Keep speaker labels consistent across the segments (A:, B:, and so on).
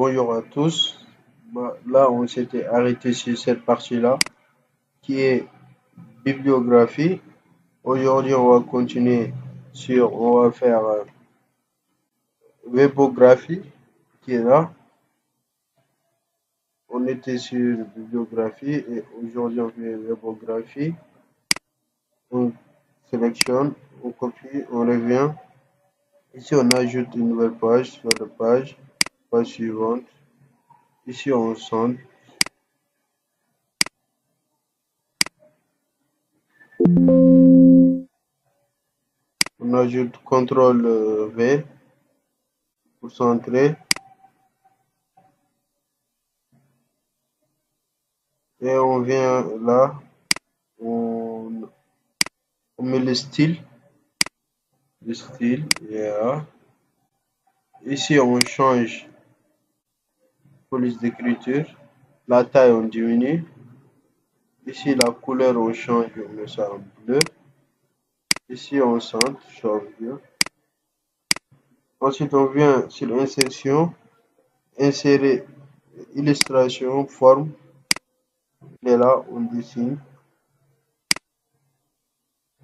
A: Bonjour à tous. Là, on s'était arrêté sur cette partie-là qui est bibliographie. Aujourd'hui, on va continuer on va faire webographie qui est là. On était sur bibliographie et aujourd'hui, on fait webographie. On sélectionne, on copie, on revient. Ici, on ajoute une nouvelle page sur la page suivante. Ici, on centre. On ajoute CTRL V pour centrer et on vient là, on, on met le style, yeah. Ici on change police d'écriture, la taille on diminue, ici la couleur on change, on met ça en bleu, ici on centre, change bleu. Ensuite on vient sur insertion, insérer illustration, forme, et là on dessine,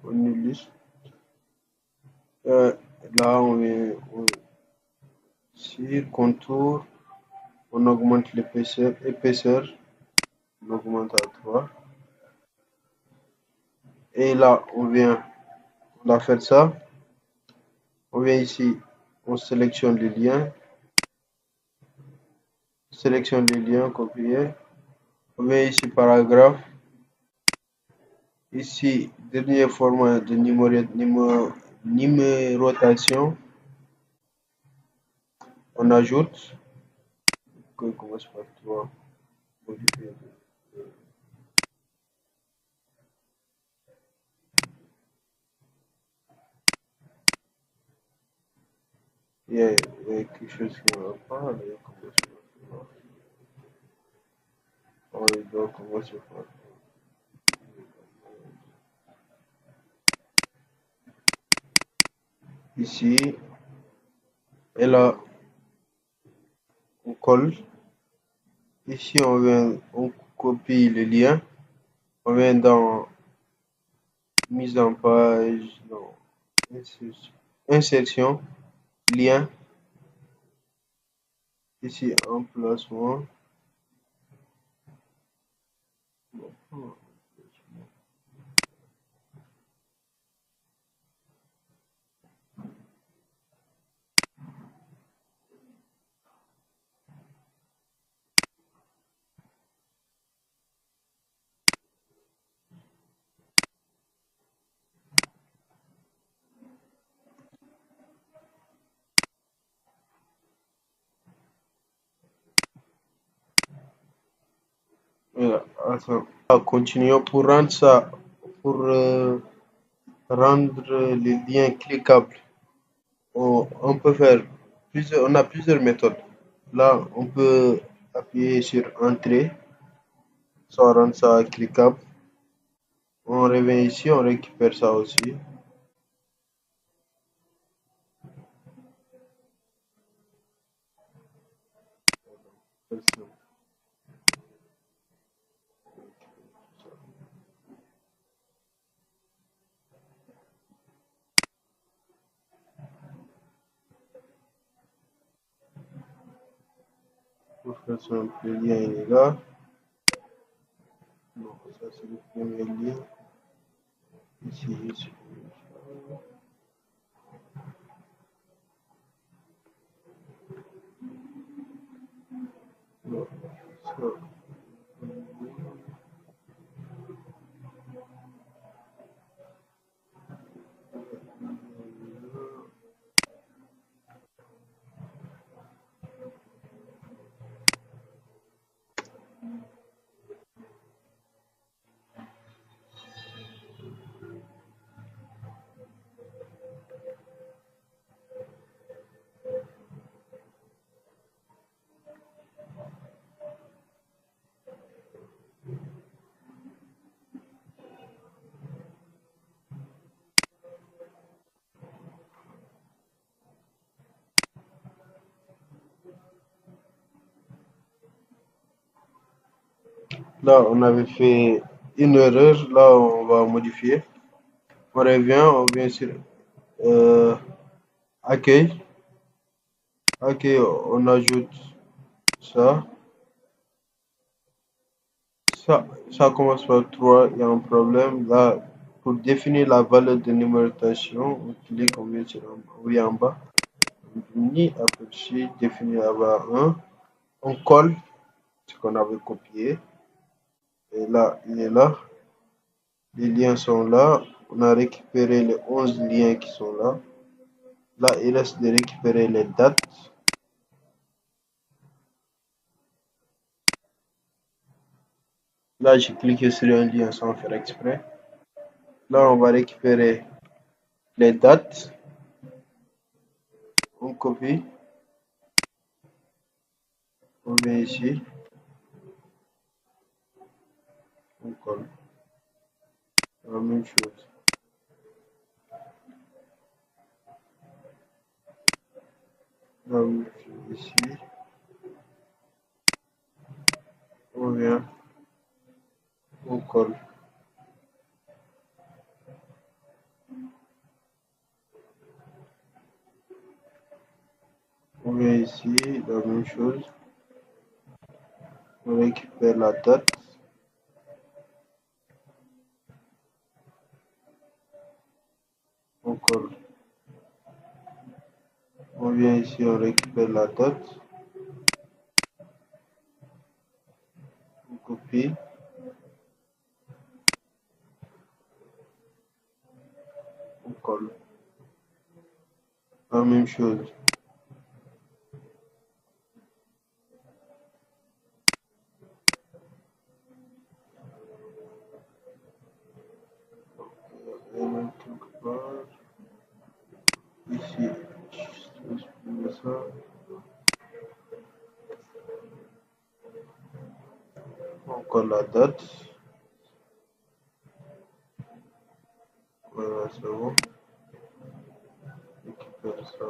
A: on illustre. Là on vient sur contour, on augmente l'épaisseur, on augmente à 3. Et là, on va faire ça. On vient ici, on sélectionne les liens, copier. On vient ici, paragraphe. Ici, dernier format de numérotation. On ajoute. On commence par 3. Modifier. Il y a quelque chose qui ne va pas. On doit commencer par. Ici, et là, on colle. Ici, on copie le lien. On vient dans mise en page, non, insertion, lien. Ici, emplacement. Voilà, attends. Continuons pour rendre ça, pour rendre les liens cliquables. On peut faire on a plusieurs méthodes. Là, on peut appuyer sur Entrée, ça rend ça cliquable. On revient ici, on récupère ça aussi. Pour faire simple, le lien il est là. Non, ça c'est le premier lien. Ici. Non, ça. Là, on avait fait une erreur. Là, on va modifier. On revient, on vient sur euh, accueil. Accueil, on ajoute ça. Ça commence par 3. Il y a un problème. Là, pour définir la valeur de numérotation, on clique, on vient sur oui, en bas. Ni après définir là-bas 1. On colle ce qu'on avait copié. Et là, il est là. Les liens sont là. On a récupéré les 11 liens qui sont là. Là, il reste de récupérer les dates. Là, j'ai cliqué sur un lien sans faire exprès. Là, on va récupérer les dates. On copie. On vient ici. On colle. La même chose. La même chose ici. On vient. On colle. On vient ici. La même chose. On récupère la date. On colle. On vient ici. On récupère la date. On copie. On colle. La même chose. Et même quelque part. Ici. Je vais supprimer ça. On colle la date. Voilà, c'est bon. Récupère ça.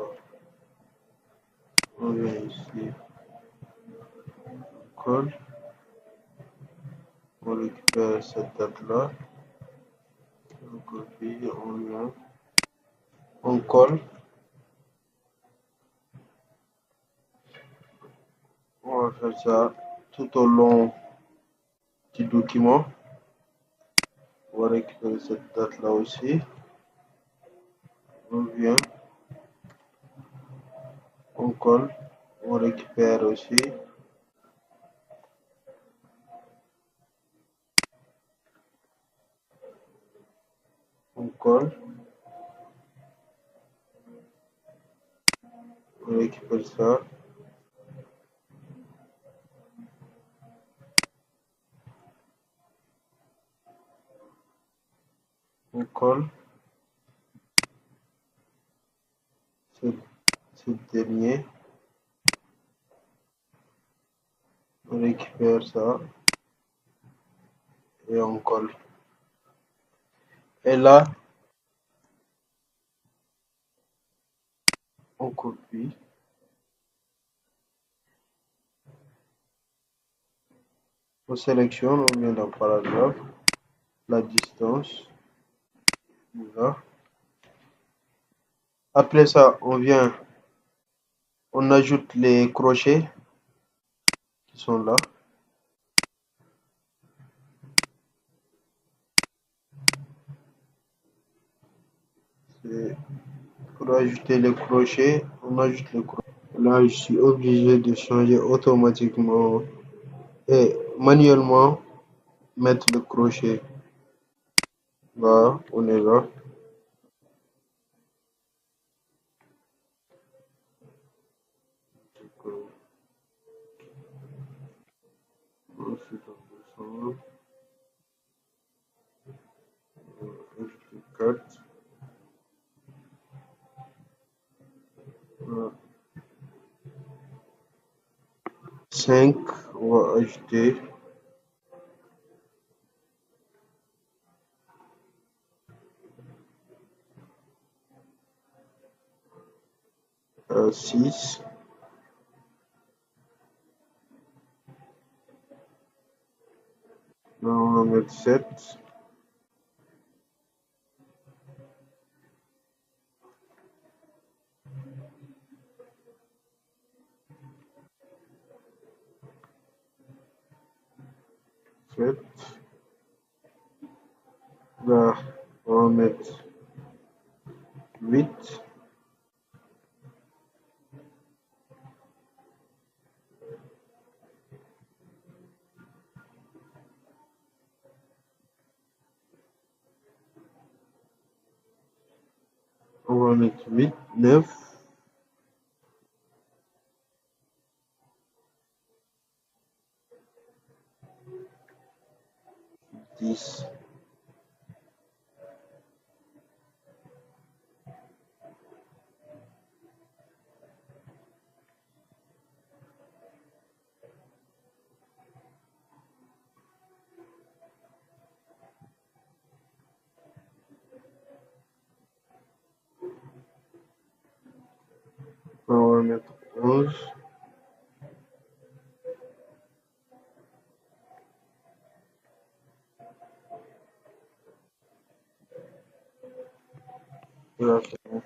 A: On vient ici. On colle. On récupère cette date-là. On copie. On vient. On colle. On va faire ça tout au long du document. On va récupérer cette date-là aussi. On vient. On colle. On récupère aussi. On colle. On récupère ça. On colle. Ce dernier. On récupère ça. Et on colle. Et là, on copie. On sélectionne. On vient dans le paragraphe. La distance. Là. Après ça, on vient. On ajoute les crochets qui sont là. Pour ajouter les crochets, on ajoute les crochets. Là, je suis obligé de changer automatiquement et manuellement mettre le crochet. Là, on est là. Ensuite, on descend. On ajoute 4. 5, on va ajouter 6. Là, on va mettre 7. 7. Là, on va mettre 8. On va mettre 8, 9, 10. On va mettre 11. Là, c'est bon.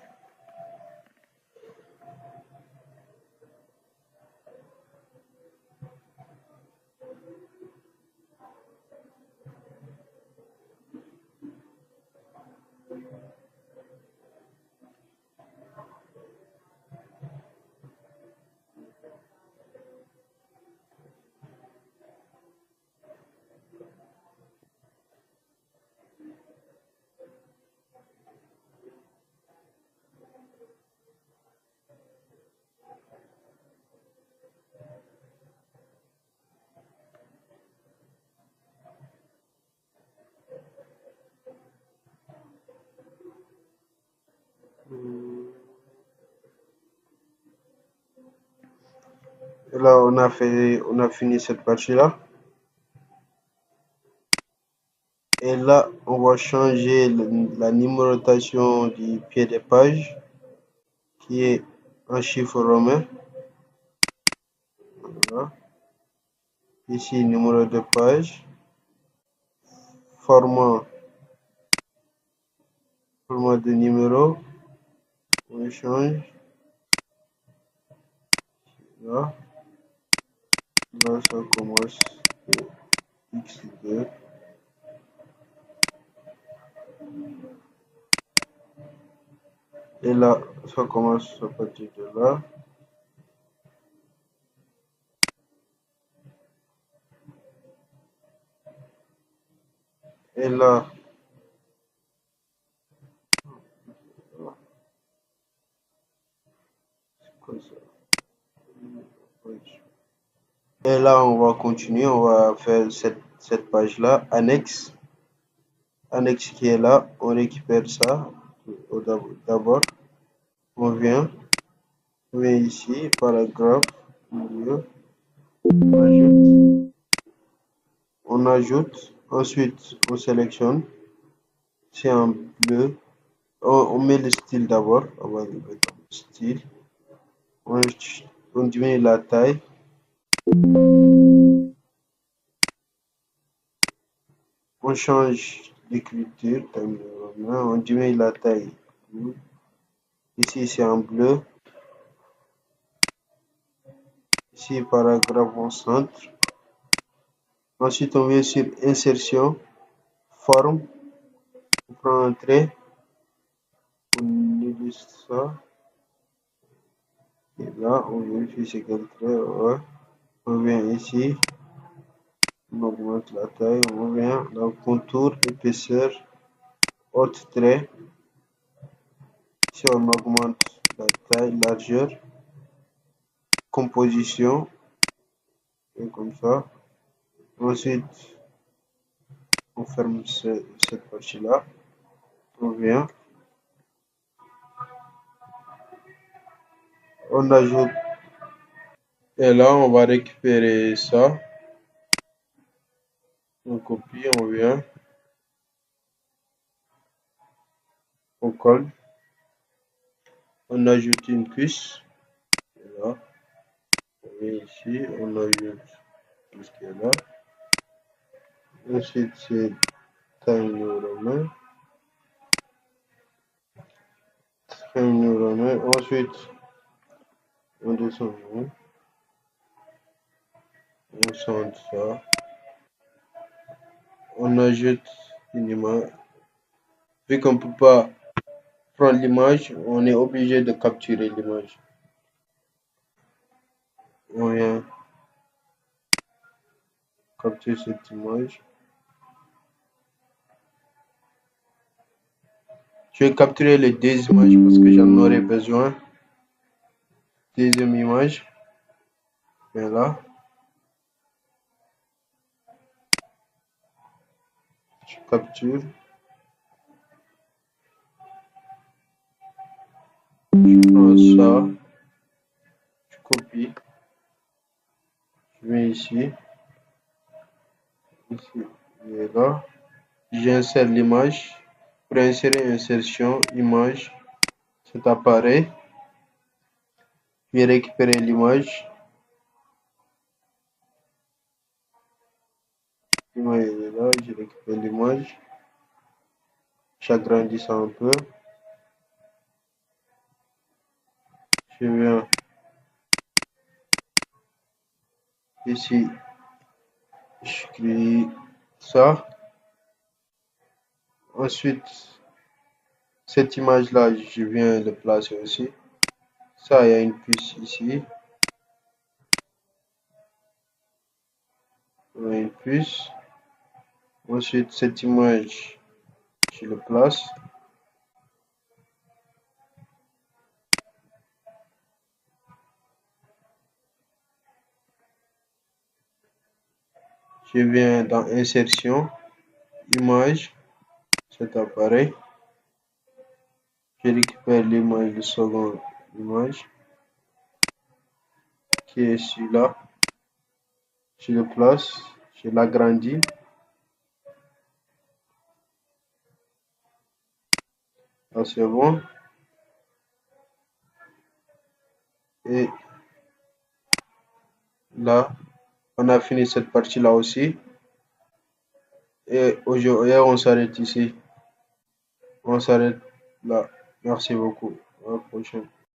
A: Et là, on a fini cette partie-là. Et là, on va changer la numérotation du pied des pages, qui est un chiffre romain. Voilà. Ici, numéro de page. Format de numéro. On change. Là, là ça commence X2. Et là, ça commence à partir de là. Et là, c'est quoi ça? Et là, on va continuer, on va faire cette page-là, annexe. Annexe qui est là, on récupère ça d'abord. On vient ici, paragraphe, milieu, on ajoute, ensuite on sélectionne, c'est en bleu, on met le style d'abord, on va le mettre en style, on, on diminue la taille, on change l'écriture, on diminue la taille, ici c'est en bleu, ici paragraphe au centre, ensuite on vient sur insertion, forme, on prend un trait, on illustre ça, et là on vérifie c'est quel trait, ouais. On vient ici, on augmente la taille, on vient dans contour, épaisseur, haute trait, ici on augmente la taille, largeur, composition, et comme ça. Ensuite, on ferme cette partie-là, on vient, on ajoute, et là on va récupérer ça, on copie, on vient, on colle, on ajoute une cuisse, et là, on vient ici, on ajoute tout ce qui est là, Ensuite, c'est Times New Roman. Times New Roman. Ensuite, on descend. On centre ça. On ajoute une image. Vu qu'on ne peut pas prendre l'image, on est obligé de capturer l'image. On vient capturer cette image. Je vais capturer les deux images parce que j'en aurai besoin. Deuxième image. Viens là. Je capture. Je prends ça. Je copie. Je viens ici. Ici. Et là. J'insère l'image. Pour insérer insertion, image, cet appareil. Je vais récupérer l'image. L'image est là. Je récupère l'image. J'agrandis ça un peu. Je viens ici. Je crée ça. Ensuite, cette image-là, je viens le placer aussi. Ça, il y a une puce ici. On a une puce. Ensuite, cette image, je le place. Je viens dans insertion, image, cet appareil. Je récupère l'image de seconde image qui est celui-là. Je le place, je l'agrandis. Là, c'est bon. Et là, on a fini cette partie-là aussi. Et aujourd'hui, on s'arrête ici. On s'arrête là. Merci beaucoup. À la prochaine.